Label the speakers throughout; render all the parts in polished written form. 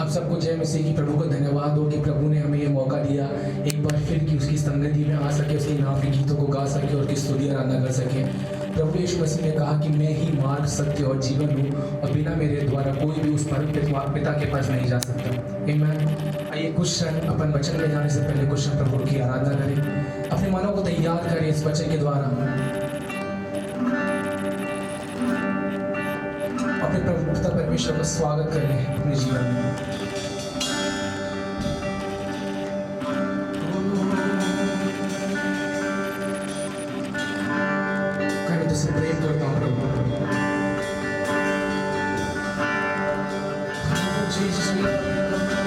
Speaker 1: आप सबको जय मसीह की। प्रभु को धन्यवाद हो कि प्रभु ने हमें ये मौका दिया एक बार फिर कि उसकी संगति में आ सके, उसके नाम के गीतों को गा सके और उसकी स्तुति आराधना कर सके। प्रभु यीशु मसीह ने कहा कि मैं ही मार्ग, सत्य और जीवन हूँ और बिना मेरे द्वारा कोई भी उस परम पिता के पास नहीं जा सकता। आमीन। आइए कुछ क्षण अपन वचन में जाने से पहले कुछ क्षण प्रभु की आराधना करें, अपने मनों को तैयार करें इस वचन के द्वारा, अपने प्रभु पिता परमेश्वर का स्वागत करें अपने जीवन में। मैं तुझसे प्रेम करता हूँ प्रभु। Jesus, we love you.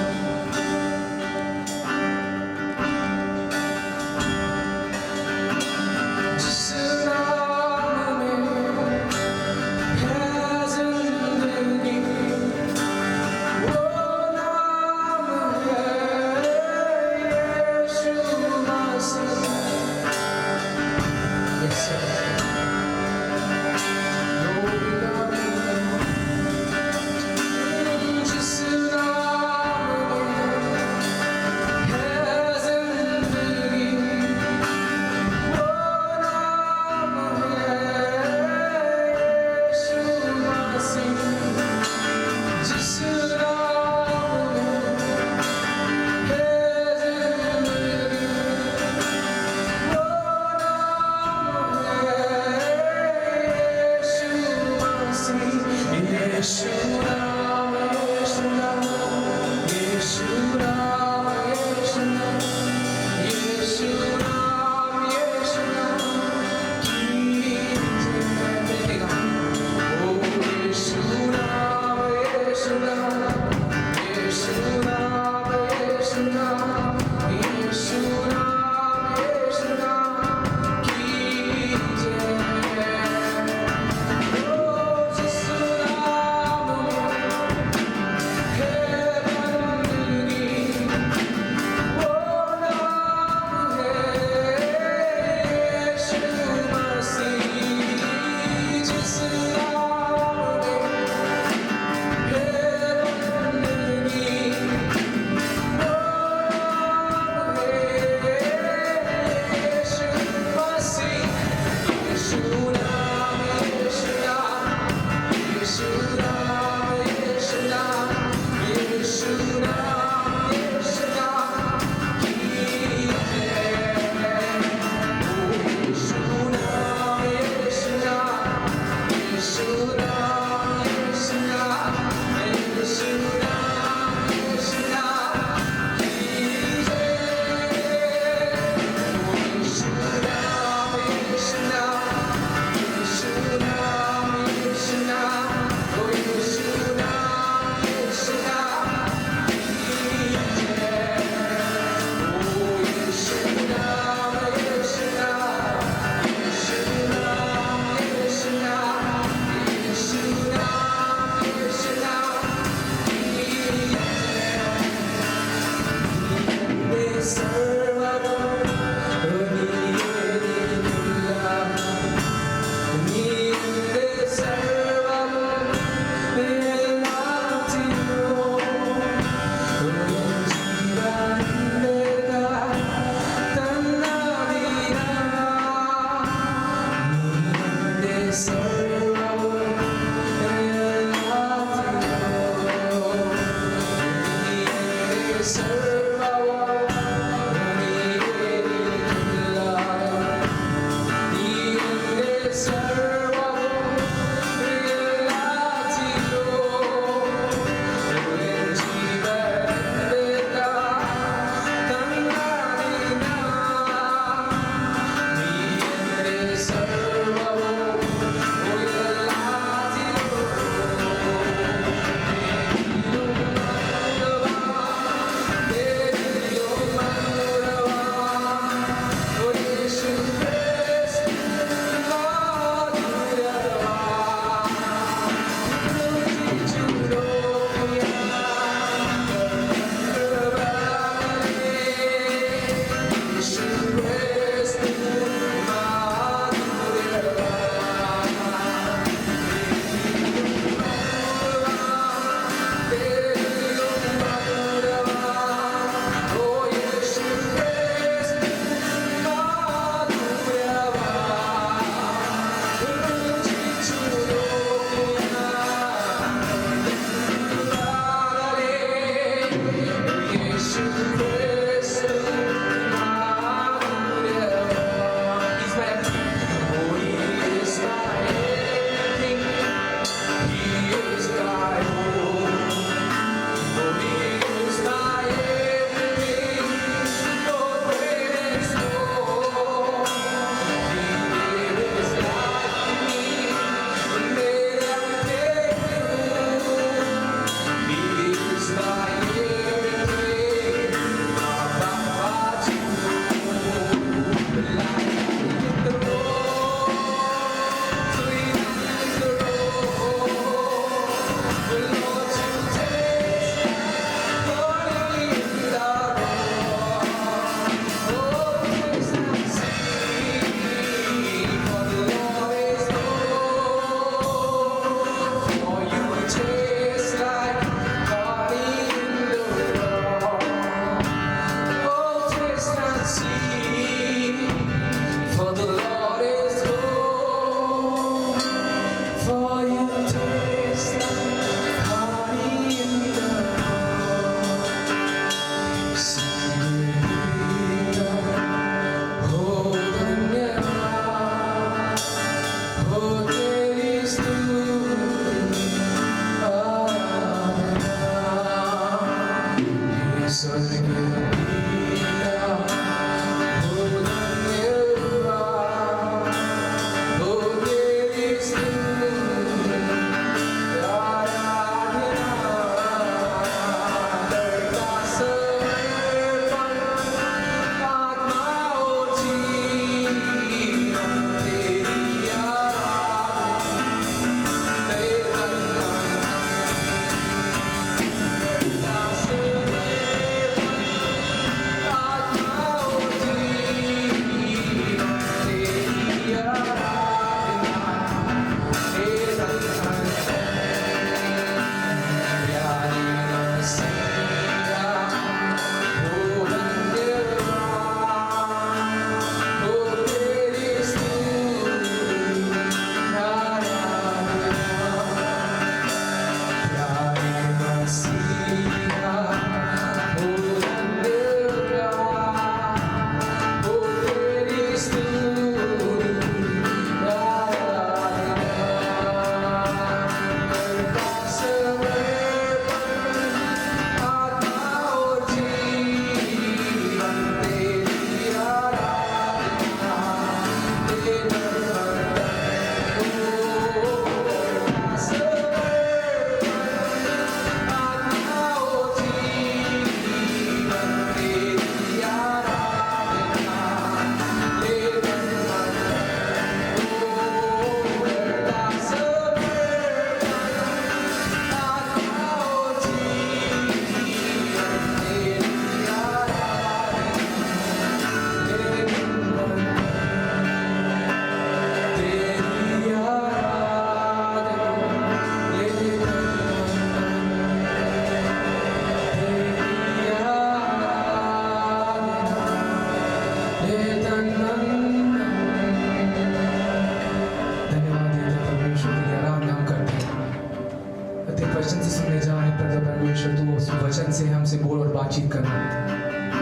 Speaker 1: प्रभु परमेश्वर तू उस वचन से हमसे बोल और बातचीत करना,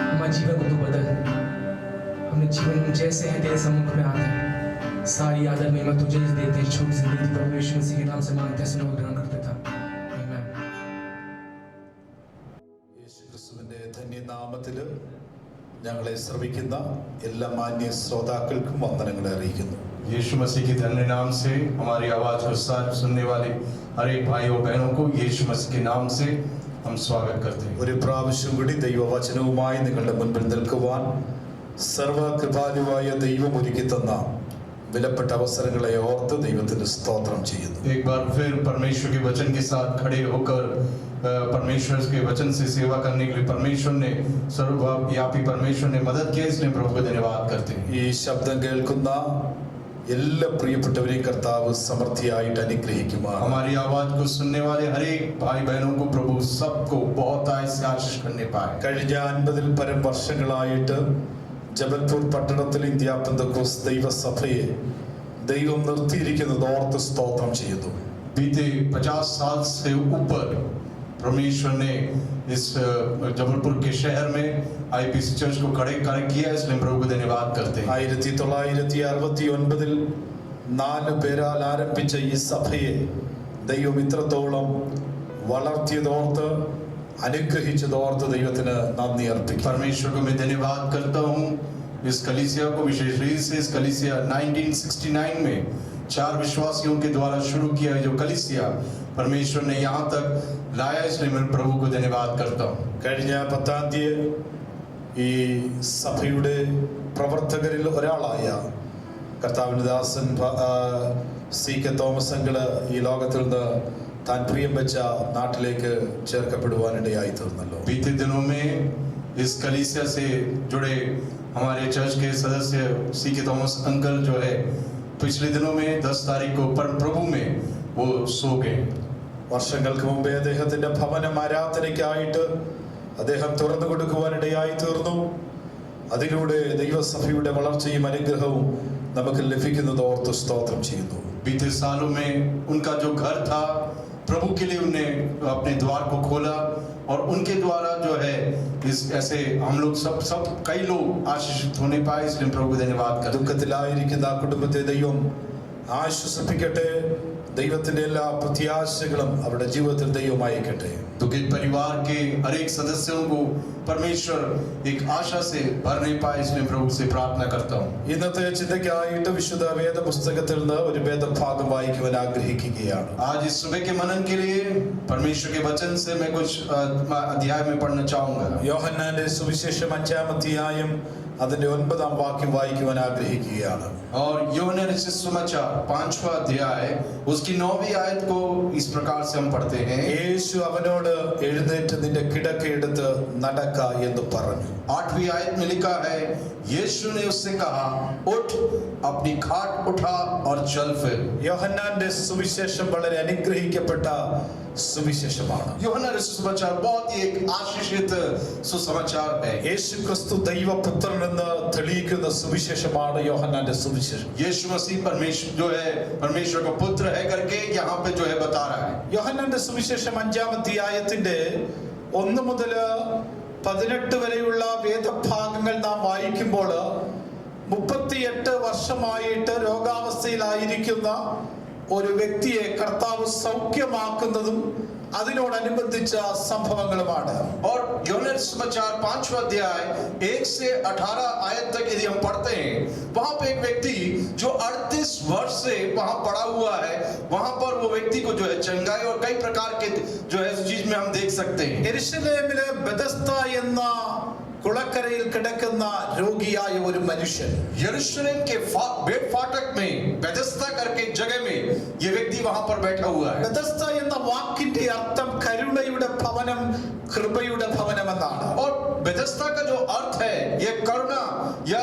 Speaker 1: हमारे जीवन को तू बदल। हमने जीवन जैसे हैं तेरे सम्मुख में आते हैं, सारी आदर में मैं तुझे देते हैं। छोटी जिंदगी प्रभु यीशु मसीह के नाम से मांगते हैं, सुनो ग्रहण करते था। आमीन।
Speaker 2: യേശു ക്രിസ്തുവിന്റെ ധന്യനാമത്തിൽ ഞങ്ങളെ ശ്രവിക്കുന്ന എല്ലാ മാന്യ ശ്രോതാക്കൾക്കും വന്ദനങ്ങളെ അറിയിക്കുന്നു।
Speaker 3: यीशु मसीह के धन्य नाम से हमारी आवाज को सुनने वाले हर एक भाई और बहनों को यीशु मसीह के नाम से हम स्वागत करते हैं।
Speaker 2: ഒരു പ്രാവശ്യം കൂടി ദൈവവചനവുമായി നിങ്ങളുടെ മുൻപിൽ നിൽക്കുവാൻ സർവകൃപാലുവായ ദൈവം ഒരുക്കി തന്ന വിലപ്പെട്ട അവസരങ്ങളെ ഓർത്ത് ദൈവത്തിന് സ്തോത്രം ചെയ്യുന്നു।
Speaker 3: एक बार फिर परमेश्वर के वचन के साथ खड़े होकर परमेश्वर के वचन से सेवा करने के लिए परमेश्वर ने सर्वव्यापी परमेश्वर ने मदद किया, इसलिए प्रभु का धन्यवाद करते हैं।
Speaker 2: ഈ ശബ്ദം കേൾക്കുന്ന എല്ലാ പ്രിയപ്പെട്ടവരെയും കർത്താവ് സമൃദ്ധിയായിട്ട് അനുഗ്രഹിക്കുമാറാകട്ടെ।
Speaker 3: हमारी आवाज को सुनने वाले हर एक भाई बहनों को प्रभु सबको बहुत से आशीष करने पाए।
Speaker 2: കഴിഞ്ഞ 50-ൽ പരം വർഷങ്ങളായിട്ട് ജബൽപൂർ പട്ടണത്തിൽ ഇന്ത്യ പെന്തക്കോസ്ത് ദൈവസഭയെ ദൈവം നിർത്തിയിരിക്കുന്നത് ഓർത്ത് സ്തോത്രം ചെയ്യുന്നു।
Speaker 3: बीते 50 साल से ऊपर परमेश्वर ने इस जबलपुर के शहर में आईपीसी चर्च को खड़े किया, इसलिए प्रभु को धन्यवाद करते हैं।
Speaker 2: 1969-ൽ 4 പേരാൽ ആരംഭിച്ച ഈ സഭയെ ദൈവം ഇത്രത്തോളം വളർത്തിയതോർത്ത് അനുഗ്രഹിച്ചതോർത്ത് ദൈവത്തിന് നന്ദി അർപ്പിക്കുന്നു।
Speaker 3: परमेश्वर को मैं धन्यवाद करता हूँ इस कलीसिया को, विशेष रूप से इस कलीसिया 1969 में 4 विश्वासियों के द्वारा शुरू किया है जो कलीसिया परमेश्वर ने यहाँ तक लाया, इसलिए मैं प्रभु को धन्यवाद करता हूँ।
Speaker 2: കഴിഞ്ഞ 10-ാം തീയതി ഈ സഭയുടെ പ്രവർത്തകരിൽ ഒരാളായ കർത്താവിന്റെ ദാസൻ CK തോമസ് അങ്കിള് ഈ ലോകത്തിൽ നിന്ന് താൻ പ്രിയം വെച്ച നാട്ടിലേക്ക് ചേർക്കപ്പെടുവാനിടയായി തീർന്നല്ലോ।
Speaker 3: बीते दिनों में इस कलीसिया से जुड़े हमारे चर्च के सदस्य CK थॉमस अंकल जो है पिछले दिनों में 10 तारीख को परम प्रभु में वो सो गए।
Speaker 2: വർഷങ്ങൾക്ക് മുമ്പേ അദ്ദേഹത്തിന്റെ ഭവനം ആരാധനയ്ക്കായിട്ട് അദ്ദേഹം തുറന്നു കൊടുക്കുവാനിടയായി തീർന്നു। അതിലൂടെ ദൈവസഭയുടെ വളർച്ചയും അനുഗ്രഹവും നമുക്ക് ലഭിക്കുന്നത് ഓർത്ത് സ്തോത്രം ചെയ്യുന്നു।
Speaker 3: बीते सालों में उनका जो घर था प्रभु के लिए उन्हें अपने द्वार को खोला और उनके द्वारा जो है इस ऐसे हम लोग सब कई लोग आशीषित होने पाए, इसलिए प्रभु को धन्यवाद करते हैं।
Speaker 2: ദുഃഖത്തിലായിരിക്കുന്ന ആ കുടുംബത്തെ ദൈവം ആശ്വസിപ്പിക്കട്ടെ। ദൈവത്തിന്റെ എല്ലാ പ്രത്യാശകളും അവരുടെ ജീവിതത്തിൽ ദൈവം അയക്കട്ടെ।
Speaker 3: दुखित परिवार के हर एक सदस्यों को परमेश्वर एक आशा से भरने पाए, इसलिए प्रभु से प्रार्थना करता हूँ।
Speaker 2: ഇന്നത്തെ ചിന്തയ്ക്കായിട്ട് വിശുദ്ധ വേദപുസ്തകത്തിൽ നിന്ന് ഒരു വേദഭാഗം വായിക്കുവാൻ ആഗ്രഹിക്കുകയാണ്।
Speaker 3: आज इस सुबह के मनन के लिए परमेश्वर के वचन से मैं कुछ अध्याय में पढ़ना चाहूंगा।
Speaker 2: യോഹന്നാന്റെ സുവിശേഷം 5-ാം അധ്യായം അതിന്റെ 9-ാം വാക്യം വായിക്കുവാൻ ആഗ്രഹിക്കുകയാണ്।
Speaker 3: और यूहन्ना रचित सुसमाचार 5वां अध्याय उसकी 9वीं आयत को इस प्रकार से हम पढ़ते हैं।
Speaker 2: യേശു അവനോട് എഴുന്നേറ്റ് നിന്റെ കിടക്കയെടുത്ത് നടക്ക എന്ന് പറഞ്ഞു।
Speaker 3: 8वीं आयत में लिखा है, यीशु ने उससे कहा, उठ, अपनी खाट उठा और चल फिर।
Speaker 2: യോഹന്നാന്റെ സുവിശേഷം വളരെ അനുഗ്രഹിക്കപ്പെട്ട സുവിശേഷമാണ്।
Speaker 3: यूहन्ना रचित सुसमाचार बहुत ही एक आशीषित सुसमाचार है।
Speaker 2: യേശു ക്രിസ്തു ദൈവപുത്രൻ എന്ന് തെളിയിക്കുന്ന സുവിശേഷമാണ് യോഹന്നാന്റെ സുവിശേഷം।
Speaker 3: यीशु मसीह परमेश्वर जो है परमेश्वर का पुत्र है करके यहाँ पे जो है बता रहा है।
Speaker 2: യോഹന്നാന്റെ സുവിശേഷം 5-ാം അധ്യായത്തിന്റെ 1 മുതൽ 18 വരെയുള്ള വേദഭാഗങ്ങൾ നാം വായിക്കുമ്പോൾ 38 വർഷമായിട്ട് രോഗാവസ്ഥയിലായിരിക്കുന്ന ഒരു വ്യക്തിയെ കർത്താവ് സൗഖ്യമാക്കുന്നതും അതിനോടനുബന്ധിച്ച സംഭവങ്ങളുമാണ്।
Speaker 3: और यूहन्ना सुसमाचार 5वां अध्याय 1 से 18 आयत तक यदि हम पढ़ते हैं, वहां पे एक व्यक्ति जो 38 वर्ष से वहां पड़ा हुआ है, वहां पर वो व्यक्ति को जो है चंगाई और कई प्रकार के जो है चीज में हम देख सकते हैं।
Speaker 2: യെരുശലേമിലെ ബെഥസ്ത എന്ന കുളക്കരയിൽ കിടക്കുന്ന രോഗിയായ ഒരു മനുഷ്യൻ,
Speaker 3: यरूशलेम के बेट फाटक में बेथेस्दा करके जगह में ये व्यक्ति वहां पर बैठा हुआ है।
Speaker 2: ബെഥസ്ത എന്ന വാക്കിന്റെ അർത്ഥം കരുണയുടെ ഭവനം, കൃപയുടെ ഭവനം എന്നാണ്।
Speaker 3: और बेथेस्दा का जो अर्थ है ये करुणा या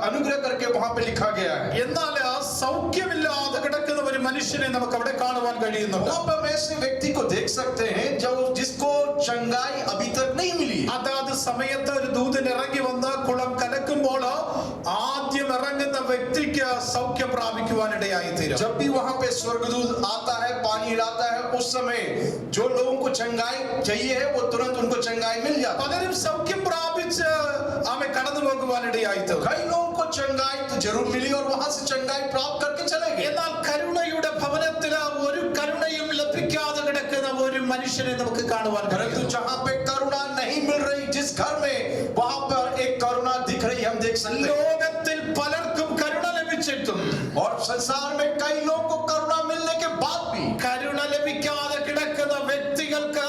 Speaker 3: अनुग्रह करके वहां पे लिखा गया है।
Speaker 2: എന്നാൽ ആ സൗഖ്യമില്ലാതെ കിടക്കുന്ന ഒരു മനുഷ്യനെ നമുക്ക് അവിടെ കാണുവാൻ കഴിയുന്നുണ്ട്।
Speaker 3: वहां पर हम ऐसे व्यक्ति को देख सकते हैं जो जिसको चंगाई अभी तक नहीं मिली।
Speaker 2: അതാത് സമയത്ത് ഒരു ദൂതൻ ഇറങ്ങി വന്ന് കുളം കലക്കുമ്പോൾ ആദ്യം ഇറങ്ങുന്ന വ്യക്തിക്ക്
Speaker 4: സൗഖ്യം പ്രാപിക്കുവാനിടയായി തീരും.
Speaker 3: जब भी वहां पे स्वर्गदूत आता है, पानी हिलाता है, उस समय जो लोगों को चंगाई चाहिए है वो तुरंत उनको चंगाई मिल जाती है।
Speaker 4: പലരും സൗഖ്യം പ്രാപിച്ച് ആമേൻ കടന്നു പോകുവാനിടയായി തീരും.
Speaker 3: कई लोगों को चंगाई तो जरूर मिली और वहां से चंगाई प्राप्त करके चले गए।
Speaker 4: എന്നാൽ കരുണയുടെ ഭവനത്തിൽ ഒരു കരുണയും ലഭിക്കാതെ കിടക്കുന്ന ഒരു മനുഷ്യനെ നമുക്ക് കാണുവാൻ
Speaker 3: परंतु
Speaker 4: കഴിയും.
Speaker 3: जहां पे करुणा नहीं मिल रही, जिस घर में, वहां पर एक करुणा दिख रही हम देख सकते हैं।
Speaker 4: ലോകത്തിൽ പലർക്കും കരുണ ലഭിച്ചിട്ടും
Speaker 3: और संसार में कई लोगों को करुणा मिलने के बाद भी
Speaker 4: കരുണ ലഭിക്കാതെ കിടക്കുന്ന വ്യക്തികൾക്ക്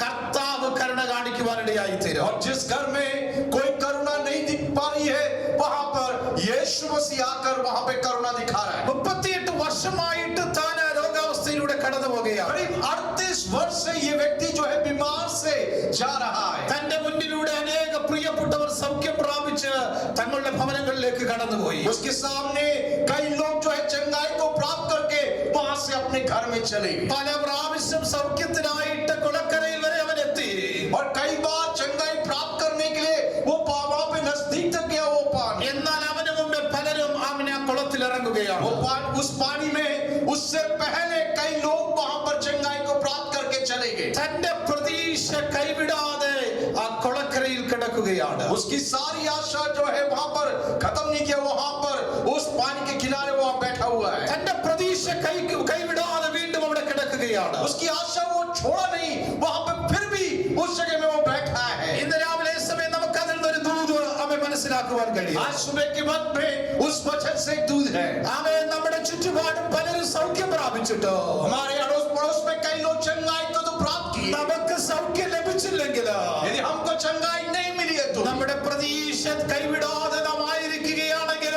Speaker 4: കർത്താവ് കരുണ കാണിക്കുവാനിടയായി തീരും.
Speaker 3: और जिस घर में कोई करुणा नहीं दिख पा रही है, वहां पर यीशु मसीह आकर वहां पे करुणा दिखा रहा है।
Speaker 4: 38 വർഷമായിട്ട് താൻ രോഗാവസ്ഥയിലൂടെ കടന്നു പോകുകയാണ്.
Speaker 3: करीब 38 वर्ष से ये व्यक्ति जो है बीमार से जा रहा है।
Speaker 4: തന്റെ മുന്നിലൂടെ അനേക പ്രിയപ്പെട്ടവർ സൗഖ്യം പ്രാപിച്ച് തങ്ങളുടെ ഭവനങ്ങളിലേക്ക് കടന്നുപോയി.
Speaker 3: उसके सामने कई लोग जो है चंगाई को प्राप्त करके वहां से अपने घर में चले गए।
Speaker 4: പല പ്രാവശ്യം സൗഖ്യത്തിനായിട്ട് കുളക്കരയിൽ വരെ അവൻ എത്തി.
Speaker 3: और कई बार चंगाई प्राप्त करने के लिए वो वहां पे नजदीक तक गया वो पानी।
Speaker 4: എന്നാൽ അവന് മുമ്പേ പലരും അവനെ ആ കുളത്തിൽ ഇറങ്ങുകയാണ്.
Speaker 3: वो उस पानी में उससे पहले कई लोग वहां पर चंगाई को प्राप्त करके चले गए।
Speaker 4: തന്റെ പ്രതീക്ഷ കൈവിടാതെ ആ കുളക്കരയിൽ കിടക്കുകയാണ്.
Speaker 3: उसकी सारी आशा जो है वहां पर खत्म नहीं किया, वहां पर उस पानी के किनारे वहां बैठा हुआ है।
Speaker 4: തന്റെ പ്രതീക്ഷ കൈവിടാതെ വീണ്ടും അവിടെ കിടക്കുകയാണ്.
Speaker 3: उसकी आशा वो छोड़ा नहीं, वहां पर फिर भी उस जगह में वो बैठा है।
Speaker 4: ഇന്ന് രാവിലെ ഈ സമയം നമുക്ക് അതിൽ നിന്നൊരു ദൂത് അവൻ മനസ്സിലാക്കുവാൻ കഴിയും.
Speaker 3: आज सुबह के वक्त में उस वचन से एक दूध है।
Speaker 4: അവൻ നമ്മുടെ ചുറ്റുപാടും പലരും സൗഖ്യം പ്രാപിച്ചിട്ടോ
Speaker 3: हमारे अड़ोस पड़ोस में कई लोग चंगाई को तो प्राप्त किए,
Speaker 4: നമുക്ക് സൗഖ്യം ലഭിച്ചില്ലെങ്കിൽ
Speaker 3: यदि हमको चंगाई नहीं मिली है तो
Speaker 4: നമ്മുടെ പ്രതീക്ഷ കൈവിടാതെ നാം ആയിരിക്കുകയാണെങ്കിൽ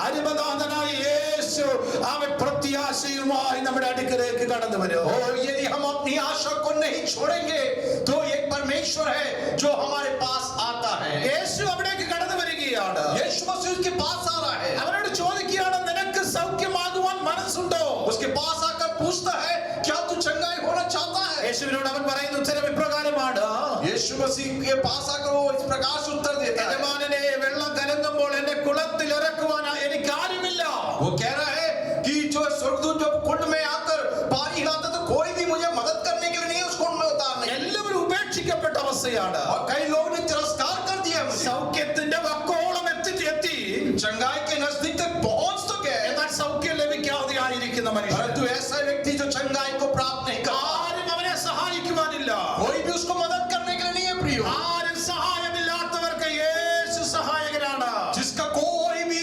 Speaker 4: അരുമനാഥനായ യേശു അവൻ പ്രത്യാശയുമായി നമ്മുടെ അടുക്കലേക്ക് കടന്നു വരും.
Speaker 3: और यदि हम अपनी आशा को नहीं छोड़ेंगे तो एक परमेश्वर है जो हमारे पास आता है।
Speaker 4: യേശു അവിടേക്ക് കടന്നു വരികയാണ്.
Speaker 3: यीशु मसीह उसके पास आ रहा है।
Speaker 4: അവനോട് ചോദിക്കുകയാണ്, നിനക്ക് സൗഖ്യമാകുവാൻ മനസ്സുണ്ടോ?
Speaker 3: उसके पास आकर पूछता है, क्या तू चंगाई होना चाहता है?
Speaker 4: യേശുവിനോട് അവൻ പറയുന്ന ഉത്തരം ഇപ്രകാരമാണ്,
Speaker 3: यीशु मसीह के पास आकर वो इस प्रकार से उत्तर देता है।
Speaker 4: യജമാനനെ, വെള്ളം കലങ്ങുമ്പോൾ എന്നെ കുളത്തിൽ ഇറക്കുവാൻ എനിക്ക് ആരുമില്ല.
Speaker 3: वो कह रहा है कि जो स्वर्गदूत जब कुंड में आकर पानी हिलाता तो कोई भी मुझे मदद करने के लिए नहीं उस कुंड में उतारने।
Speaker 4: എല്ലാവരും ഉപേക്ഷിക്കപ്പെട്ട അവസ്ഥയാണ്.
Speaker 3: और कई लोगों ने तिरस्कार कर दिया मुझे।
Speaker 4: സൗഖ്യത്തിന്റെ വക്കോളം എത്തി
Speaker 3: चंगाई के नजदीक तक पहुंच तो गए,
Speaker 4: എന്നാൽ സൗഖ്യം ലഭിക്കാതെ ആയിരിക്കുന്ന മനുഷ്യൻ
Speaker 3: परंतु ऐसा व्यक्ति जो चंगाई को प्राप्त नहीं कर पा,
Speaker 4: ആരും അവനെ സഹായിക്കുവാനില്ല.
Speaker 3: कोई भी उसको मदद करने के लिए नहीं है प्रियो।
Speaker 4: ആരും സഹായമില്ലാത്തവർക്ക് യേശു സഹായകനാണ്.
Speaker 3: जिसका कोई भी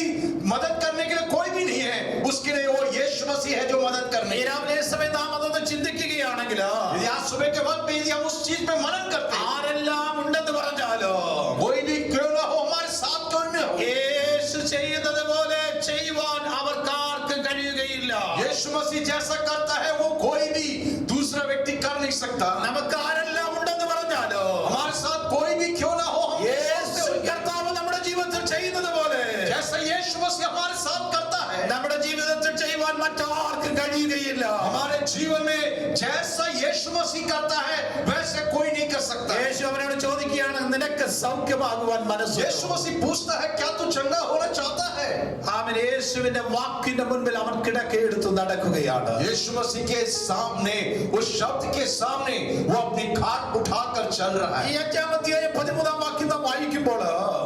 Speaker 3: मदद करने के लिए कोई भी नहीं है, उसके लिए वो यीशु मसीह है जो मदद करने।
Speaker 4: ഈ രാവിലെ സമയം നാം അതൊന്ന് ചിന്തിക്കുകയാണെങ്കിൽ
Speaker 3: यदि आज सुबह के वक्त में यदि हम उस चीज में मनन करते हैं,
Speaker 4: ആരെല്ലാം ഉണ്ടെന്ന് പറഞ്ഞാലോ
Speaker 3: कोई भी क्यों ना हो हमारे साथ क्यों न हो,
Speaker 4: യേശു ചെയ്യുന്നത് പോലെ ചെയ്യുവാൻ അവർക്കാർക്കും കഴിയുകയില്ല.
Speaker 3: यीशु मसीह जैसा करता है वो कोई भी दूसरा व्यक्ति कर नहीं सकता।
Speaker 4: നമുക്ക് ആരെല്ലാം ഉണ്ടെന്ന് പറഞ്ഞാലോ
Speaker 3: हमारे साथ कोई भी क्यों ना हो, हम
Speaker 4: യേശു കർത്താവ് നമ്മുടെ ജീവിതത്തിൽ ചെയ്യുന്നത് പോലെ
Speaker 3: जैसा यीशु मसीह हमारे साथ करता है,
Speaker 4: നമ്മുടെ ജീവിതത്തിൽ ചെയ്യുവാൻ മറ്റാർക്കും കഴിയുകയില്ല.
Speaker 3: हमारे जीवन में जैसा यीशु मसीह करता है वैसे कोई नहीं कर सकता।
Speaker 4: യേശു അവനോട് ചോദിക്കുകയാണ്, നിനക്ക് സൗഖ്യമാകുവാൻ മനസ്സുണ്ടോ?
Speaker 3: यीशु मसीह पूछता है, क्या तू चंगा होना चाहता है?
Speaker 4: അവൻ യേശുവിന്റെ വാക്കിന്റെ മുൻപിൽ അവൻ കിടക്കയെടുത്ത് നടക്കുകയാണ്.
Speaker 3: यीशु मसीह के सामने, उस शब्द के सामने वो अपनी खाट उठाकर चल रहा
Speaker 4: ഈ
Speaker 3: है।
Speaker 4: 5-ാം അധ്യായം 13-ാം വാക്യം നാം വായിക്കുമ്പോൾ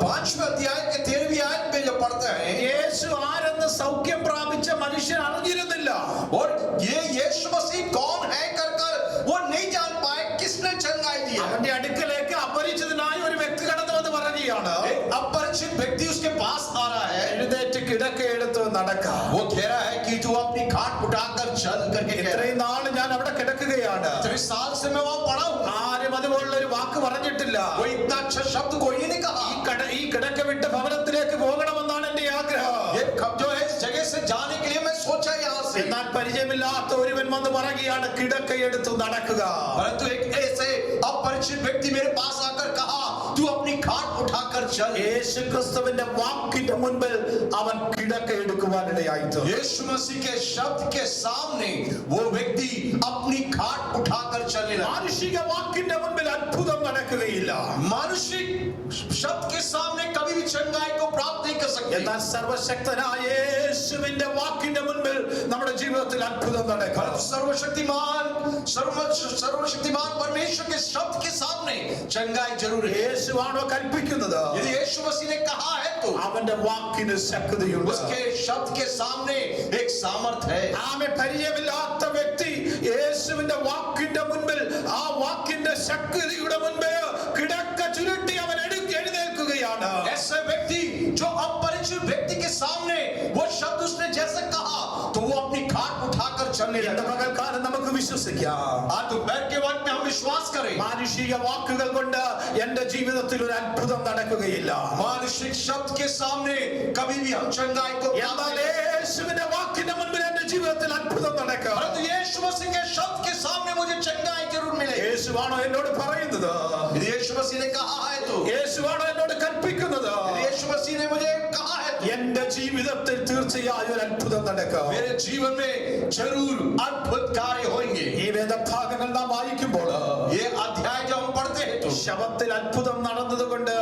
Speaker 3: 5वें अध्याय के 13वीं आयत में जब पढ़ते हैं,
Speaker 4: യേശു ആരെന്ന് സൗഖ്യം പ്രാപിച്ച മനുഷ്യൻ അറിഞ്ഞിരുന്നില്ല.
Speaker 3: और ये यीशु मसीह कौन है कर कर वो नहीं जान पाए किसने चंगाई दी है।
Speaker 4: അവന്റെ അടുക്കലേക്ക് അപരിചിതനായ ഒരു വ്യക്തി കടന്നു വന്ന് പറയുകയാണ്,
Speaker 3: एक अपरिचित व्यक्ति उसके पास आ रहा है।
Speaker 4: എഴുന്നേറ്റ് കിടക്കയെടുത്ത് നടക്കാം.
Speaker 3: वो कह रहा है कि तू अपनी खाट उठाकर चल करके कह रहा है।
Speaker 4: ഇത്രയും നാൾ ഞാൻ അവിടെ കിടക്കുകയാണ്.
Speaker 3: 3 साल से मैं वहां पड़ा हूं,
Speaker 4: ആരും അതുപോലുള്ള ഒരു വാക്ക് പറഞ്ഞിട്ടില്ല.
Speaker 3: कोई इतना अच्छा शब्द कोई नहीं कहा।
Speaker 4: ഈ കിടക്ക വിട്ട് ഭവനത്തിലേക്ക് പോകണമെന്നാണ് എന്റെ ആഗ്രഹം.
Speaker 3: ये कब जो है इस जगह से जाने के लिए मैं सोचा यहाँ से,
Speaker 4: എന്നാൽ പരിചയമില്ലാത്ത ഒരുവൻ വന്ന് പറയുകയാണ്, കിടക്കയെടുത്ത് നടക്കുക.
Speaker 3: परंतु एक ऐसे अपरिचित व्यक्ति मेरे पास आकर कहा, तू अपनी खाट उठाकर चल।
Speaker 4: യേശു ക്രിസ്തുവിന്റെ വാക്കിന്റെ മുൻപിൽ അവൻ കിടക്കയെടുക്കുവാനിടയായി തീർന്നു.
Speaker 3: यीशु मसीह के शब्द के सामने वो व्यक्ति अपनी खाट उठाकर चलने लगा।
Speaker 4: മാനുഷിക വാക്കിന്റെ മുൻപിൽ അത്ഭുതം നടക്കുകയില്ല.
Speaker 3: मानुषिक शब्द के सामने कभी भी चंगाई को प्राप्त नहीं कर सकता।
Speaker 4: എന്നാൽ സർവശക്തനായ യേശുവിന്റെ വാക്കിന്റെ മുൻപിൽ നമ്മുടെ ജീവിതത്തിൽ അത്ഭുതം നടക്കും.
Speaker 3: सर्वशक्तिमान परमेश्वर के शब्द के सामने चंगाई जरूर है.
Speaker 4: യേശുവാണോ കൽപ്പിക്കുന്നത്?
Speaker 3: यदि यीशु मसीह ने कहा है तो
Speaker 4: അവന്റെ വാക്കിന് ശക്തിയുണ്ട്.
Speaker 3: उसके शब्द के सामने एक सामर्थ है.
Speaker 4: ആമേൻ. പരിചയമില്ലാത്ത വ്യക്തി യേശുവിന്റെ വാക്കിന്റെ മുൻപിൽ, ആ വാക്കിന്റെ ശക്തിയുടെ മുൻപിൽ കിടക്ക ചുരുട്ടി അവൻ എഴുന്നേൽക്കുകയാണ്.
Speaker 3: ऐसा व्यक्ति जो अपरिचित व्यक्ति के सामने वो शब्द उसने जैसे कहा तो वो अपनी खाट उठाकर चलने लगा.
Speaker 4: പകൽക്കാലം നമുക്ക് വിശ്വസിക്കാം.
Speaker 3: आज दोपहर के वक्त में हम विश्वास करें
Speaker 4: മാനുഷിക വാക്കുകൾ കൊണ്ട് എന്റെ ജീവിതത്തിൽ ഒരു അത്ഭുതം നടക്കുകയില്ല.
Speaker 3: मानुषिक शब्द के सामने कभी भी हम चंगाई को
Speaker 4: എന്നാൽ യേശുവിന്റെ വാക്കിന്റെ മുൻപിൽ എന്റെ ജീവിതത്തിൽ അത്ഭുതം നടക്കും.
Speaker 3: परंतु यीशु मसीह के शब्द के सामने मुझे चंगाई जरूर मिलेगी.
Speaker 4: യേശുവാണോ എന്നോട് പറയുന്നത്?
Speaker 3: यदि यीशु मसीह ने कहा है तो
Speaker 4: യേശുവാണോ എന്നോട് കൽപ്പിക്കുന്നത്?
Speaker 3: यदि यीशु मसीह ने मुझे कहा है तो
Speaker 4: എന്റെ ജീവിതത്തിൽ തീർച്ചയായും ഒരു അത്ഭുതം നടക്കും.
Speaker 3: मेरे जीवन में जरूर अद्भुत कार्य होंगे.
Speaker 4: ഈ വേദഭാഗങ്ങൾ നാം വായിക്കുമ്പോൾ
Speaker 3: ये अध्याय जब हम पढ़ते हैं तो
Speaker 4: ശബത്തിൽ അത്ഭുതം നടന്നതുകൊണ്ട്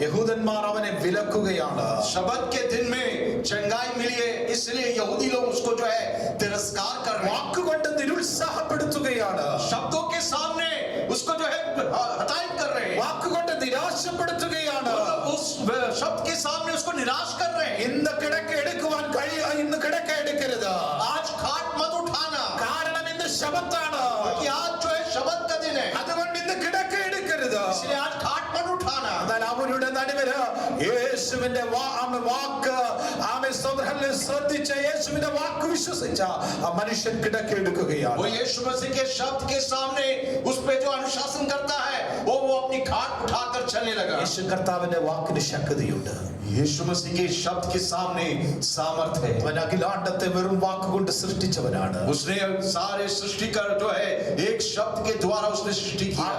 Speaker 4: യഹൂദന്മാർ അവനെ വിലക്കുകയാണ്.
Speaker 3: शबत के दिन में चंगाई मिली है इसलिए यहूदी लोग उसको जो है तिरस्कार कर रहे हैं.
Speaker 4: വാക്കുകൊണ്ട് നിരുത്സാഹപ്പെടുത്തുകയാണ്.
Speaker 3: शब्दों के सामने उसको जो है हताश कर रहे हैं.
Speaker 4: വാക്കുകൊണ്ട് നിരാശപ്പെടുത്തുകയാണ്.
Speaker 3: उस शब्द के सामने उसको निराश कर रहे हैं.
Speaker 4: ഇന്ന് കിടക്ക എടുക്കുവാൻ ഇന്ന് കിടക്ക എടുക്കരുത്.
Speaker 3: आज खाट मत उठाना
Speaker 4: കാരണം ഇന്ന് ശബത്താണ്.
Speaker 3: क्योंकि आज जो है शबत का दिन है.
Speaker 4: അതുകൊണ്ട് ഇന്ന് കിടക്ക എടുക്കരുത്.
Speaker 3: इसलिए आज खाट मत उठाना.
Speaker 4: എന്നാൽ അവരുടെ നടുവില് യേശുവിന്റെ വാക്ക് ശ്രദ്ധിച്ച യേശുവിന്റെ വാക്ക് വിശ്വസിച്ച ആ മനുഷ്യൻ കിടക്ക എടുക്കുകയാണ്.
Speaker 3: वो यीशु मसीह के शब्द के सामने उस पे जो अनुशासन करता है वो अपनी खाट उठाकर चलने लगा.
Speaker 4: യേശു കർത്താവിന്റെ വാക്കിന് ശക്തിയുണ്ട്.
Speaker 3: यीशु मसीह के शब्द के सामने सामर्थ है.
Speaker 4: അവൻ അഖിലാണ്ടത്തെ വെറും വാക്കുകൊണ്ട് സൃഷ്ടിച്ചവനാണ്.
Speaker 3: उसने सारे सृष्टि कर जो है एक शब्द के द्वारा उसने सृष्टि किया.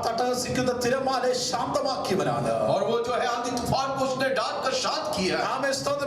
Speaker 4: തട്ടഹസിക്കുന്ന തിരമാലയെ ശാന്തമാക്കിയവനാണ്.
Speaker 3: और वो जो है आंधी तूफान को उसने डांटकर शांत किया.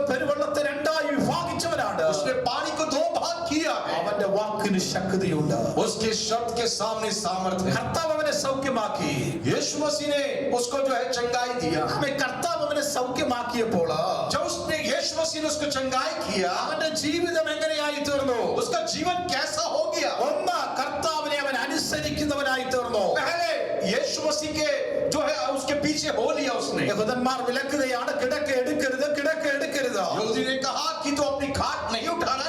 Speaker 4: പെരുവെള്ളത്തെ രണ്ടായി വിഭാഗിച്ചവനാണ്.
Speaker 3: उसने पानी को दो भाग किया.
Speaker 4: അവന്റെ വാക്കിന് ശക്തിയുണ്ട്.
Speaker 3: उसके शब्द के सामने सामर्थ है.
Speaker 4: കർത്താവ് അവനെ സൗഖ്യമാക്കി.
Speaker 3: यीशु मसीह ने उसको जो है चंगाई दिया.
Speaker 4: കർത്താവ് അവനെ സൗഖ്യമാക്കിയപ്പോൾ
Speaker 3: जब उसने यीशु मसीह ने उसको चंगाई किया
Speaker 4: അവന്റെ ജീവിതം എങ്ങനെയായി തീർന്നു?
Speaker 3: उसका जीवन कैसा हो गया?
Speaker 4: ഒന്ന്, കർത്താവിനെ അവൻ അനുസരിക്കുന്നവനായി തീർന്നു.
Speaker 3: पहले यीशु मसीह के जो है उसके पीछे हो लिया उसने.
Speaker 4: യഹൂദന്മാർ വിലക്കുകയാണ്, കിടക്ക എടുക്കരുത്, കിടക്ക എടുക്കരുത്.
Speaker 3: यहूदी ने कहा कि तो अपनी खाट नहीं उठाना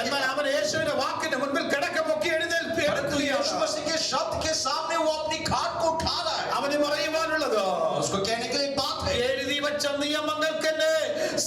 Speaker 4: എന്നാൽ അവൻ യേശുവിന്റെ വാക്കിന്റെ മുൻപിൽ കിടക്ക പൊക്കി
Speaker 3: परंतु यीशु मसीह के शब्द के सामने वो अपनी खाट को उठा रहा है.
Speaker 4: അവന് പറയുവാനുള്ളത്
Speaker 3: उसको कहने के लिए एक बात है.
Speaker 4: എഴുതി വച്ച നിയമങ്ങൾക്ക് എന്നെ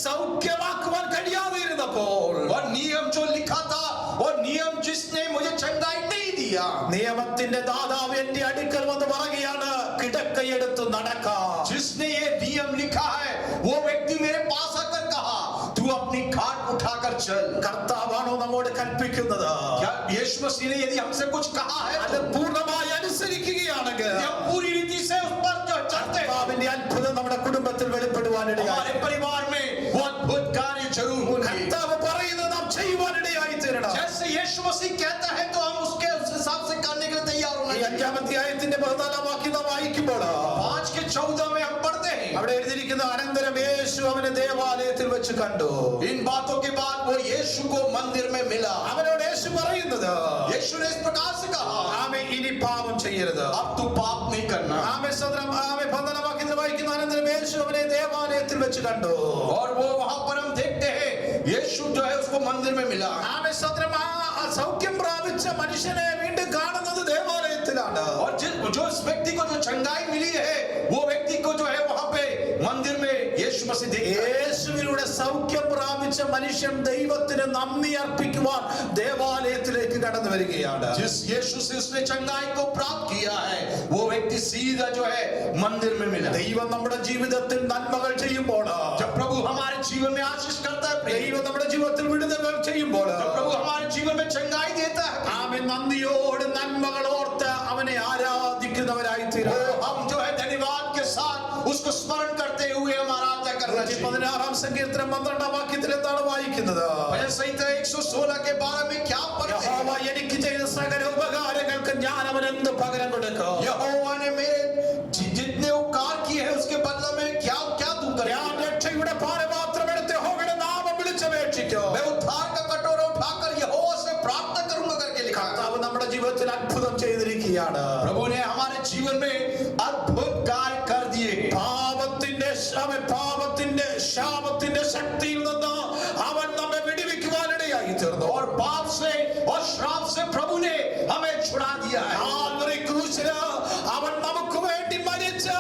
Speaker 4: സൗഖ്യമാക്കുവാൻ കഴിയാതിരുന്നപ്പോൾ,
Speaker 3: और नियम जो लिखा था और नियम जिसने मुझे चंगाई नहीं दिया,
Speaker 4: നിയമത്തിന്റെ ദാതാവ് എന്റെ അടുക്കൽ വന്ന് പറയുകയാണ്, കിടക്കയെടുത്ത് നടക്കാം.
Speaker 3: जिसने ये नियम लिखा है वो व्यक्ति मेरे पास आकर कहा तू अपनी खाट उठाकर चल.
Speaker 4: കർത്താവാണോ നമ്മോട് കൽപ്പിക്കുന്നത്?
Speaker 3: क्या यीशु मसीह ने यदि हमसे कुछ कहा है
Speaker 4: അത്
Speaker 3: तो
Speaker 4: പൂർണ്ണമായി അനുസരിക്കുകയാണെങ്കിൽ
Speaker 3: हम पूरी रीति से उस पर जो चलते हैं
Speaker 4: കർത്താവിന്റെ അത്ഭുതം നമ്മുടെ കുടുംബത്തിൽ വെളിപ്പെടുവാനിടയായി.
Speaker 3: हमारे परिवार में वो अद्भुत कार्य जरूर होंगे.
Speaker 4: കർത്താവ് പറയുന്നത് നാം ചെയ്യുവാനിടയായി തീരണം.
Speaker 3: जैसे यीशु मसीह कहता है तो हम उसके उस हिसाब से करने के लिए तैयार होना
Speaker 4: ഈ
Speaker 3: चाहिए.
Speaker 4: 5-ാം അധ്യായത്തിന്റെ 14-ാം വാക്യം നാം വായിക്കുമ്പോൾ
Speaker 3: 5 के 14 में हम पढ़ते हैं
Speaker 4: അവിടെ എഴുതിയിരിക്കുന്ന, അനന്തരം യേശു അവനെ ദേവാലയത്തിൽ വെച്ച് കണ്ടു.
Speaker 3: इन बातों के बाद वो यीशु को मंदिर में मिला.
Speaker 4: അവനോട് യേശു പറയുന്നത്,
Speaker 3: यीशु ने इस प्रकार से कहा
Speaker 4: ആമേ ഇനി പാപം ചെയ്യരുത്.
Speaker 3: अब तू पाप नहीं करना.
Speaker 4: ആമേ സ്വതന്ത്രം. ആമേ 12-ാം വാക്യത്തിൽ വായിക്കുന്ന, അനന്തരം യേശു അവനെ ദേവാലയത്തിൽ വെച്ച് കണ്ടു.
Speaker 3: और वो वहां पर हम देखते हैं यीशु जो है उसको मंदिर में मिला.
Speaker 4: ആമേ സ്വതന്ത്രം. ആ സൗഖ്യം പ്രാപിച്ച മനുഷ്യനെ വീണ്ടും കാണുന്നത് ദേവാലയത്തിലാണ്.
Speaker 3: और जो इस व्यक्ति को जो चंगाई मिली है वो व्यक्ति को जो है वहां पे मंदिर में यीशु मसीह देखता है.
Speaker 4: യേശുവിലൂടെ സൗഖ്യം പ്രാപിച്ച മനുഷ്യൻ ദൈവത്തിന് നന്ദി അർപ്പിക്കുവാൻ ദേവാലയത്തിലേക്ക് കടന്നു വരികയാണ്.
Speaker 3: जिस यीशु से उसने चंगाई को प्राप्त किया है वो व्यक्ति सीधा जो है मंदिर में मिला.
Speaker 4: ദൈവം നമ്മുടെ ജീവിതത്തിൽ നന്മകൾ ചെയ്യുമ്പോൾ,
Speaker 3: जब प्रभु हमारे जीवन में आशीष करता है,
Speaker 4: ദൈവം നമ്മുടെ ജീവിതത്തിൽ വിടുതൽ ചെയ്യുമ്പോൾ,
Speaker 3: जब प्रभु हमारे जीवन में चंगाई देता है
Speaker 4: ആമേൻ, നന്ദിയോട് നന്മകൾ ഓർത്ത് അവനെ ആരാധിക്കുന്നവരായി തീരും.
Speaker 3: हम जो है धन्यवाद के साथ उसको स्मरण करते हुए हम आराधना करना चाहिए.
Speaker 4: 16-ാം സങ്കീർത്തനം 12-ാം വാക്യത്തിൽ എന്താണ് വായിക്കുന്നത്?
Speaker 3: भजन संहिता 116 के 12 में क्या पढ़ते हैं?
Speaker 4: യഹോവ എനിക്ക് ചെയ്ത സകല ഉപകാരങ്ങൾക്ക് ഞാൻ അവന് എന്ത് പകരം കൊടുക്കും?
Speaker 3: यहोवा ने मेरे जितने उपकार किए हैं उसके बदले में क्या दूंगा?
Speaker 4: ഞാൻ രക്ഷയുടെ ഭാരവാഹി
Speaker 3: उसने हमारे जीवन में अद्भुत कार्य कर दिए हैं।
Speaker 4: പാപത്തിന്റെ ശാപത്തിന്റെ ശക്തിയിൽ നിന്ന് അവൻ നമ്മെ വിടുവിക്കുവാനിടയായി തീർന്നു.
Speaker 3: और पाप से और श्राप से प्रभु ने हमें छुड़ा दिया है।
Speaker 4: കാൽവരി ക്രൂശിൽ അവൻ നമുക്ക് വേണ്ടി മരിച്ച്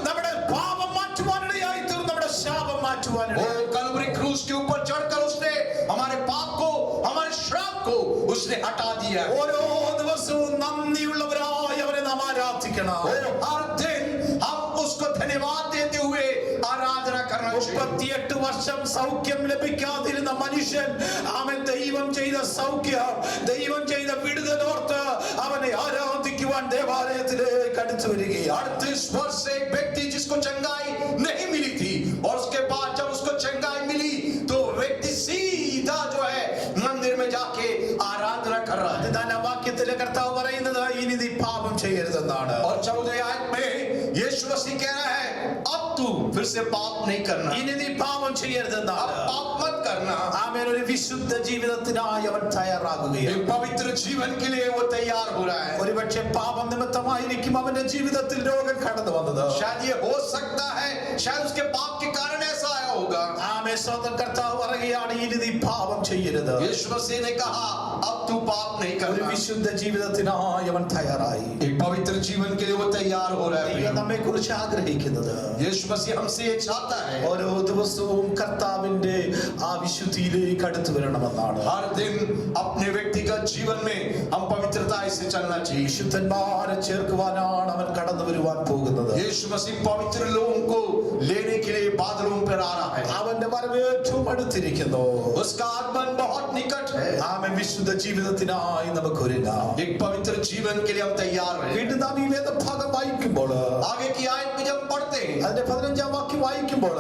Speaker 4: നമ്മുടെ പാപം മാറ്റുവാനിടയായി തീർന്നു, നമ്മുടെ ശാപം മാറ്റുവാനിടയായി.
Speaker 3: कलवरी क्रूस के ऊपर चढ़कर उसने हमारे पाप को, हमारे श्राप को उसने हटा दिया है।
Speaker 4: ഓരോ ദിവസവും നന്ദിയുള്ളവരായി അവനെ നാം ആരാധിക്കണം.
Speaker 3: हर दिन हम उसको धन्यवाद देते हुए आराधना करना चाहिए।
Speaker 4: 38 വർഷം സൗഖ്യം ലഭിക്കാതിരുന്ന മനുഷ്യൻ അവൻ ദൈവം ചെയ്ത സൗഖ്യം, ദൈവം ചെയ്ത വിടുതലോർത്ത് അവനെ ആരാധിക്കുവാൻ ദേവാലയത്തിലേക്ക് അടുത്തു വരികയാണ്.
Speaker 3: 38 वर्ष से एक व्यक्ति जिसको चंगाई नहीं मिली थी और उसके बाद जब उसको चंगाई मिली तो व्यक्ति सीधा जो है मंदिर में जाके आराधना कर रहा है।
Speaker 4: വാക്യത്തിലെ കർത്താവ് പറയുന്നത് ഇനി നീ പാപം ചെയ്യരുതെന്നാണ്.
Speaker 3: और 14 आयत में यीशु मसीह कह रहा है अब तू फिर से पाप नहीं करना,
Speaker 4: ഇനി നീ പാപം ചെയ്യരുതെന്നാണ്.
Speaker 3: अब पाप मत करना।
Speaker 4: ആമേൻ. ഒരു വിശുദ്ധ ജീവിതത്തിനായി അവൻ തയ്യാറാകുകയാണ്.
Speaker 3: एक पवित्र जीवन के लिए वो तैयार हो रहा है।
Speaker 4: ഒരുപക്ഷെ പാപം നിമിത്തമായിരിക്കും അവന്റെ ജീവിതത്തിൽ രോഗം കടന്നു വന്നത്.
Speaker 3: शायद ये हो सकता है, शायद उसके पाप के कारण ऐसा आया होगा।
Speaker 4: ആമേൻ. സ്വന്തം കർത്താവ് പറയുകയാണ് ഇനി നീ പാപം ചെയ്യരുത്.
Speaker 3: यीशु मसीह ने कहा अब तू पाप नहीं
Speaker 4: ഒരു
Speaker 3: करना।
Speaker 4: വിശുദ്ധ ജീവിതത്തിനായി അവൻ തയ്യാറായി.
Speaker 3: एक पवित्र जीवन के लिए वो तैयार हो रहा
Speaker 4: ദൈവം
Speaker 3: है।
Speaker 4: നമ്മെ കുറിച്ച് ആഗ്രഹിക്കുന്നത്
Speaker 3: यीशु मसीह हमसे ये चाहता है
Speaker 4: ഓരോ ദിവസവും കർത്താവിന്റെ ആ വിശുദ്ധിയിലേക്ക് അടുത്തു വരണമെന്നാണ്.
Speaker 3: हर दिन अपने व्यक्तिगत जीवन में हम पवित्रता से चलना चाहिए।
Speaker 4: വിശുദ്ധന്മാരെ ചേർക്കുവാനാണ് അവൻ കടന്നു വരുവാൻ പോകുന്നത്.
Speaker 3: यीशु मसीह पवित्र लोगों को लेने के लिए बादलों पर आ रहा है।
Speaker 4: അവന്റെ വരവ് ഏറ്റവും അടുത്തിരിക്കുന്നു.
Speaker 3: उसका आगमन बहुत निकट है।
Speaker 4: ആമേൻ. വിശുദ്ധ ജീവിതത്തിനായി നമുക്ക് ഒരുങ്ങാം.
Speaker 3: एक पवित्र जीवन के लिए हम तैयार हैं।
Speaker 4: വീണ്ടും നാം ഈ വേദഭാഗം വായിക്കുമ്പോൾ
Speaker 3: आगे की आयत में जब पढ़ते हैं,
Speaker 4: അതിന്റെ 15-ാം വാക്യം വായിക്കുമ്പോൾ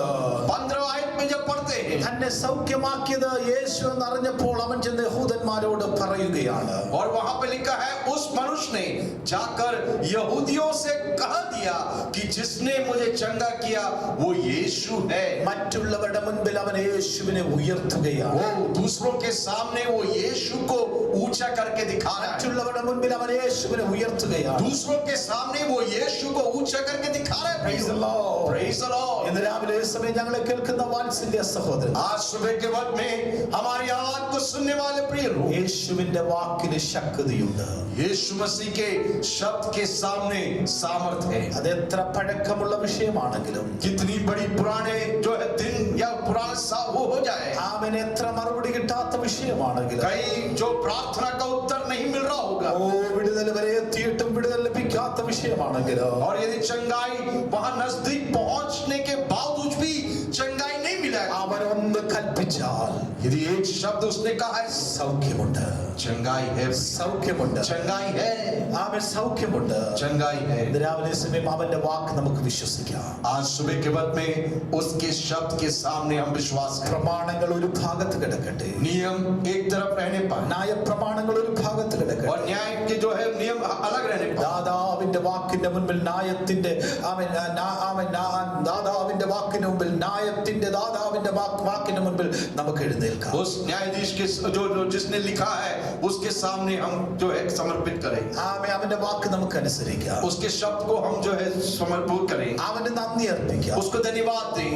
Speaker 3: 15 आयत में जब पढ़ते हैं,
Speaker 4: തന്നെ സൗഖ്യമാക്കിയത് യേശു എന്നറിഞ്ഞപ്പോൾ അവൻ ചെന്ന് യഹൂദന്മാരോട് പറയുകയാണ്.
Speaker 3: और वहां पे लिखा है उस मनुष्य ने जाकर यहूदियों से कह दिया कि जिसने मुझे चंगा किया वो यीशु है।
Speaker 4: മറ്റുള്ളവരുടെ മുൻപിൽ അവൻ യേശുവിനെ ഉയർത്തുകയാണ്.
Speaker 3: वो दूसरों के सामने वो यीशु को ऊंचा करके दिखा रहा है।
Speaker 4: മറ്റുള്ളവരുടെ മുൻപിൽ അവൻ യേശുവിനെ ഉയർത്തുകയാണ്.
Speaker 3: दूसरों के सामने वो यीशु को ऊंचा करके दिखा रहा है।
Speaker 4: Praise the Lord.
Speaker 3: Praise the Lord।
Speaker 4: ഇന്ന് രാവിലെ ഈ സമയം ഞങ്ങളെ കേൾക്കുന്ന വാത്സല്യ സഹോദരൻ,
Speaker 3: आज सुबह के वक्त में हमारी आवाज को सुनने वाले प्रिय लोग,
Speaker 4: യേശുവിന്റെ വാക്കിന് ശക്തിയുണ്ട്.
Speaker 3: यीशु मसीह के शब्द के सामने सामर्थ्य है।
Speaker 4: അത് എത്ര പഴക്കമുള്ള വിഷയമാണെങ്കിലും,
Speaker 3: कितनी बड़ी पुराने जो है दिन या पुराना सा वो हो जाए,
Speaker 4: അവന് എത്ര മറുപടി കിട്ടാത്ത വിഷയമാണെങ്കിലും,
Speaker 3: कहीं जो प्रार्थना का उत्तर नहीं मिल रहा होगा,
Speaker 4: ഓ വിടുതൽ വരെ എത്തിയിട്ടും വിടുതൽ ലഭിക്കാത്ത വിഷയമാണെങ്കിലും,
Speaker 3: और यदि चंगाई वहां नजदीक पहुंचने के बावजूद भी चंगाई नहीं मिला,
Speaker 4: അവനൊന്ന് കൽപ്പിച്ചാൽ
Speaker 3: यदि एक शब्द उसने कहा है
Speaker 4: സൗഖ്യമുണ്ട്,
Speaker 3: चंगाई है,
Speaker 4: സൗഖ്യമുണ്ട്,
Speaker 3: चंगाई है,
Speaker 4: അവൻ സൗഖ്യമുണ്ട്.
Speaker 3: चंगाई है।
Speaker 4: ഇന്ന് രാവിലെ ഈ സമയം അവന്റെ വാക്ക് നമുക്ക് വിശ്വസിക്കാം.
Speaker 3: आज सुबह के वक्त में उसके शब्द के सामने हम विश्वास करें।
Speaker 4: പ്രമാണങ്ങൾ ഒരു ഭാഗത്ത് കിടക്കട്ടെ,
Speaker 3: नियम एक तरफ रहने पाए
Speaker 4: ന്യായ പ്രമാണങ്ങൾ ഒരു ഭാഗത്ത്
Speaker 3: और
Speaker 4: കിടക്കട്ടെ.
Speaker 3: न्याय के जो है नियम अलग रहने पाए।
Speaker 4: ദാതാവിന്റെ വാക്കിന്റെ മുൻപിൽ ന്യായത്തിന്റെ ദാതാവിന്റെ വാക്കിന് മുമ്പിൽ ന്യായത്തിന്റെ ദാതാവിന്റെ വാക്കിന് മുൻപിൽ നമുക്ക് എഴുന്നേൽക്കാം.
Speaker 3: उस न्यायाधीश के जो जिसने लिखा है उसके सामने हम जो है समर्पित करें,
Speaker 4: അവന്റെ വാക്ക് നമുക്ക് അനുസരിക്കാം.
Speaker 3: उसके शब्द को हम जो है समर्पित करें,
Speaker 4: അവന് നന്ദി അർപ്പിക്കാം.
Speaker 3: उसको धन्यवाद दें,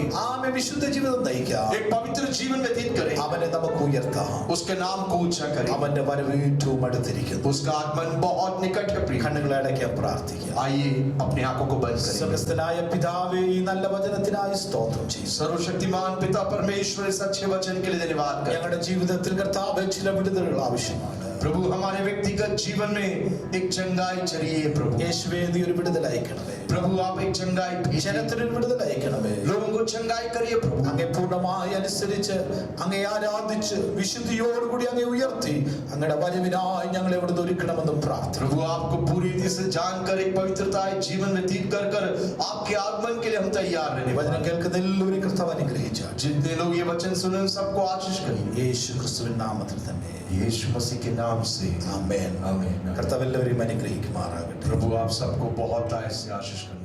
Speaker 4: വിശുദ്ധ ജീവിതം നയിക്കാം.
Speaker 3: एक पवित्र जीवन व्यतीत करें,
Speaker 4: അവനെ നമുക്ക് ഉയർത്താം.
Speaker 3: उसके नाम को ऊंचा करें।
Speaker 4: അവന്റെ വരവ് ഏറ്റവും അടുത്തിരിക്കുന്നു.
Speaker 3: उसका आगमन बहुत निकट है प्रिय।
Speaker 4: കണ്ണുകളെ അടയ്ക്കാൻ പ്രാർത്ഥിക്കാം.
Speaker 3: आइए अपनी आंखों को बंद करें।
Speaker 4: സ്വർഗ്ഗസ്ഥനായ പിതാവേ, ഈ നല്ല വചനത്തിനായി സ്തോത്രം ചെയ്യുന്നു.
Speaker 3: सर्वशक्तिमान पिता परमेश्वर इस अच्छे वचन के लिए धन्यवाद करें।
Speaker 4: ഞങ്ങളുടെ ജീവിതത്തിൽ കർത്താവേ ചില വിടുതലുകൾ ആവശ്യമാണ്.
Speaker 3: प्रभु हमारे व्यक्तिगत जीवन में एक चंगाई चाहिए प्रभु।
Speaker 4: യേശുവേ, നീ ഒരു വിടുതൽ അയക്കണമേ.
Speaker 3: प्रभु आप एक चंगाई भेजिए,
Speaker 4: ജനത്തിനൊരു വിടുതൽ അയക്കണമേ.
Speaker 3: लोगों को चंगाई करिए प्रभु।
Speaker 4: അങ്ങേ പൂർണ്ണമായി അനുസരിച്ച് അങ്ങേ ആരാധിച്ച് വിശുദ്ധിയോടുകൂടി അങ്ങേ ഉയർത്തി അങ്ങയുടെ വരവിനായി ഞങ്ങളെ ഇവിടുന്ന് ഒരുക്കണമെന്നും പ്രാർത്ഥന.
Speaker 3: प्रभु आपको पूरी रीति से जानकर एक पवित्रता जीवन व्यतीत कर कर आपके आगमन के लिए हम तैयार रहने वाले।
Speaker 4: വചനം കേൾക്കുന്ന എല്ലാവരെയും കർത്താവ് അനുഗ്രഹിച്ചാൽ
Speaker 3: जितने लोग ये वचन सुने उन सबको आशीष करिए
Speaker 4: യേശു ക്രിസ്തുവിൻ നാമത്തിൽ തന്നെ.
Speaker 3: यीशु मसीह के नाम से
Speaker 4: ആമേൻ.
Speaker 3: आमीन।
Speaker 4: കർത്താവ് എല്ലാവരെയും അനുഗ്രഹിക്കുമാറാകട്ടെ.
Speaker 3: प्रभु आप सबको बहुत से आशीष करें।